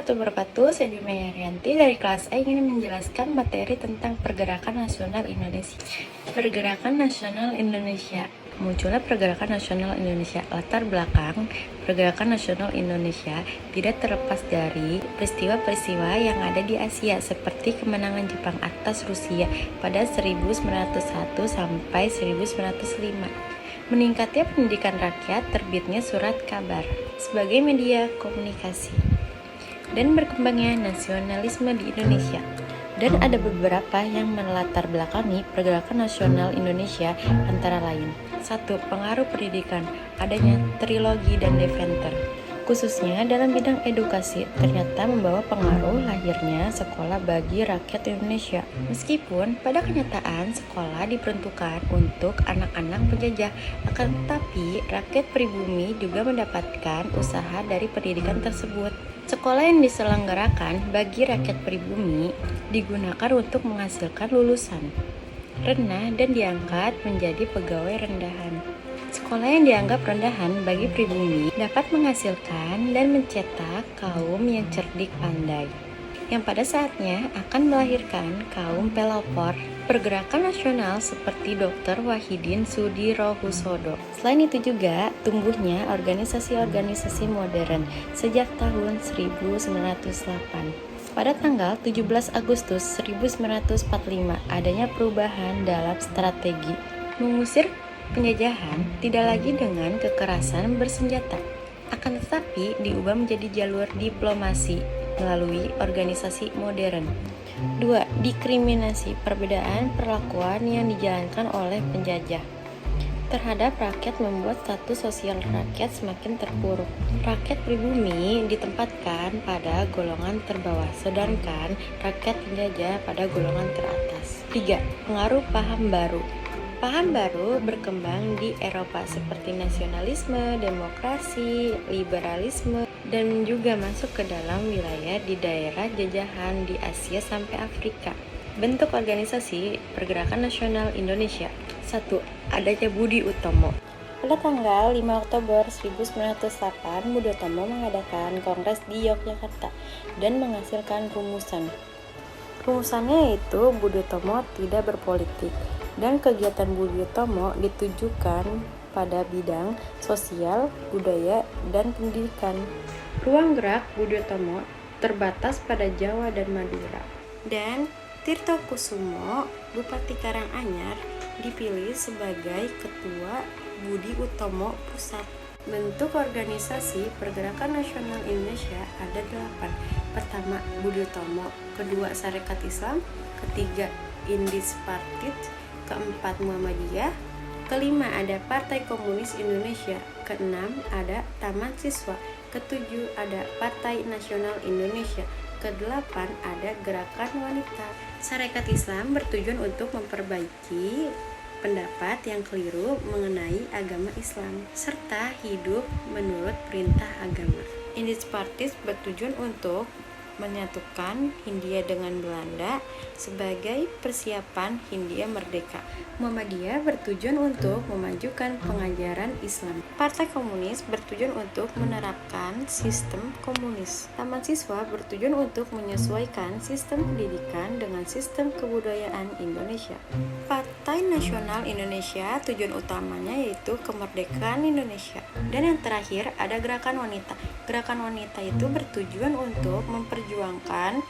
warahmatullahi wabarakatuh. Saya Jumaya Arianti dari kelas A ingin menjelaskan materi tentang Pergerakan Nasional Indonesia. Pergerakan Nasional Indonesia. Munculnya Pergerakan Nasional Indonesia. Latar belakang Pergerakan Nasional Indonesia tidak terlepas dari peristiwa-peristiwa yang ada di Asia, seperti kemenangan Jepang atas Rusia pada 1901 sampai 1905. Meningkatnya pendidikan rakyat, terbitnya surat kabar sebagai media komunikasi, dan berkembangnya nasionalisme di Indonesia. Dan ada beberapa yang melatar belakangi Pergerakan Nasional Indonesia, antara lain: 1. Pengaruh pendidikan, adanya trilogi dan Deventer, khususnya dalam bidang edukasi, ternyata membawa pengaruh lahirnya sekolah bagi rakyat Indonesia. Meskipun pada kenyataan sekolah diperuntukkan untuk anak-anak penjajah, akan tetapi rakyat pribumi juga mendapatkan usaha dari pendidikan tersebut. Sekolah yang diselenggarakan bagi rakyat pribumi digunakan untuk menghasilkan lulusan rendah dan diangkat menjadi pegawai rendahan. Sekolah yang dianggap rendahan bagi pribumi dapat menghasilkan dan mencetak kaum yang cerdik pandai, yang pada saatnya akan melahirkan kaum pelopor pergerakan nasional seperti Dr. Wahidin Sudirohusodo. Selain itu juga tumbuhnya organisasi-organisasi modern sejak tahun 1908. Pada tanggal 17 Agustus 1945 adanya perubahan dalam strategi mengusir penjajahan, tidak lagi dengan kekerasan bersenjata, akan tetapi diubah menjadi jalur diplomasi melalui organisasi modern. 2. Diskriminasi, perbedaan perlakuan yang dijalankan oleh penjajah terhadap rakyat membuat status sosial rakyat semakin terpuruk. Rakyat pribumi ditempatkan pada golongan terbawah, sedangkan rakyat penjajah pada golongan teratas. 3. Pengaruh paham baru. Paham baru berkembang di Eropa seperti nasionalisme, demokrasi, liberalisme, dan juga masuk ke dalam wilayah di daerah jajahan di Asia sampai Afrika. Bentuk organisasi Pergerakan Nasional Indonesia. 1. Adanya Budi Utomo. Pada tanggal 5 Oktober 1908, Budi Utomo mengadakan kongres di Yogyakarta dan menghasilkan rumusan. Rumusannya yaitu Budi Utomo tidak berpolitik, dan kegiatan Budi Utomo ditujukan pada bidang sosial, budaya, dan pendidikan. Ruang gerak Budi Utomo terbatas pada Jawa dan Madura. Dan Tirto Kusumo, Bupati Karanganyar, dipilih sebagai Ketua Budi Utomo Pusat. Bentuk organisasi Pergerakan Nasional Indonesia ada 8. Pertama, Budi Utomo. Kedua, Sarekat Islam. Ketiga, Indis Partit. Keempat, Muhammadiyah. Kelima, ada Partai Komunis Indonesia. Keenam, ada Taman Siswa. Ketujuh, ada Partai Nasional Indonesia. Kedelapan, ada Gerakan Wanita. Sarekat Islam bertujuan untuk memperbaiki pendapat yang keliru mengenai agama Islam serta hidup menurut perintah agama. Indis Partis bertujuan untuk menyatukan Hindia dengan Belanda sebagai persiapan Hindia merdeka. Muhammadiyah bertujuan untuk memajukan pengajaran Islam. Partai Komunis bertujuan untuk menerapkan sistem komunis. Taman Siswa bertujuan untuk menyesuaikan sistem pendidikan dengan sistem kebudayaan Indonesia. Partai Nasional Indonesia tujuan utamanya yaitu kemerdekaan Indonesia. Dan yang terakhir ada Gerakan Wanita. Gerakan Wanita itu bertujuan untuk memperjuangkan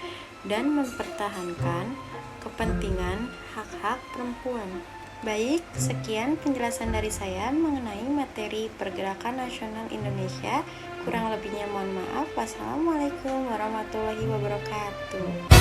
dan mempertahankan kepentingan hak-hak perempuan. Baik, sekian penjelasan dari saya mengenai materi Pergerakan Nasional Indonesia. Kurang lebihnya mohon maaf. Wassalamualaikum warahmatullahi wabarakatuh.